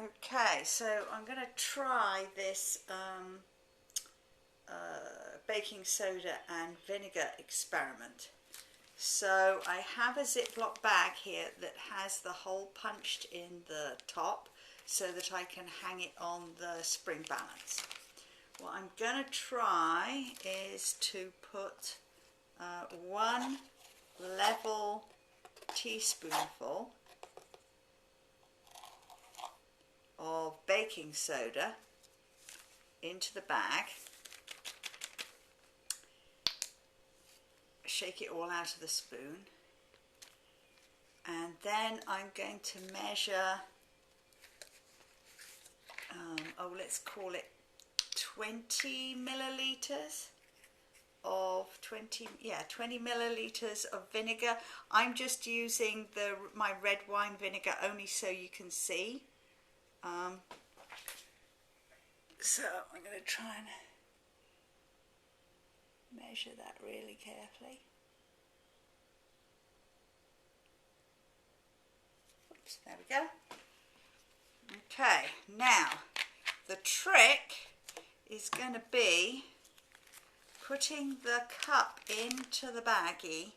Okay, so I'm going to try this baking soda and vinegar experiment. So I have a Ziploc bag here that has the hole punched in the top so that I can hang it on the spring balance. What I'm going to try is to put 1 level teaspoonful of baking soda into the bag, shake it all out of the spoon, and then I'm going to measure, let's call it 20 milliliters of 20 milliliters of vinegar. I'm just using my red wine vinegar only so you can see. So I'm going to try and measure that really carefully. Oops, there we go. Okay, now the trick is going to be putting the cup into the baggie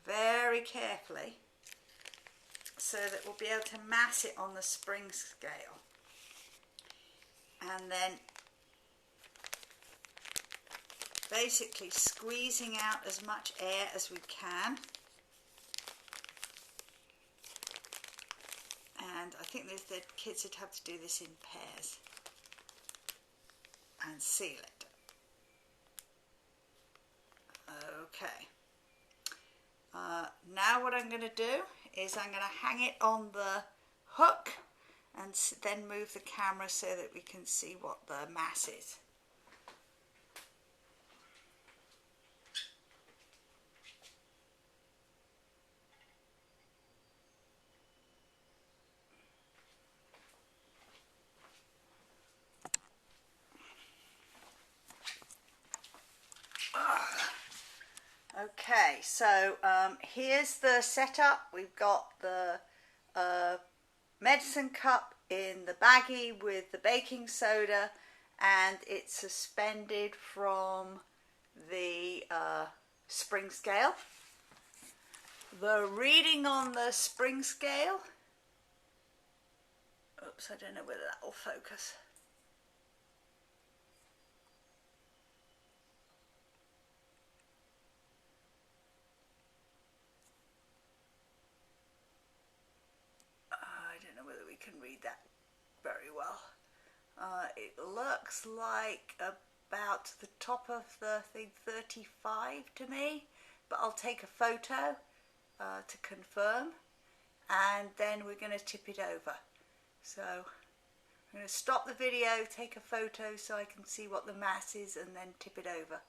very carefully so that we'll be able to mass it on the spring scale, and then basically squeezing out as much air as we can. And I think the kids would have to do this in pairs and seal it. Okay. Now what I'm going to do is I'm going to hang it on the hook and then move the camera so that we can see what the mass is. Okay, so here's the setup. We've got the medicine cup in the baggie with the baking soda, and it's suspended from the spring scale. The reading on the spring scale, oops, I don't know whether that will focus. I don't know whether we can read that very well. It looks like about the top of the thing 35 to me, but I'll take a photo to confirm, and then we're going to tip it over. So I'm going to stop the video, take a photo so I can see what the mass is, and then tip it over.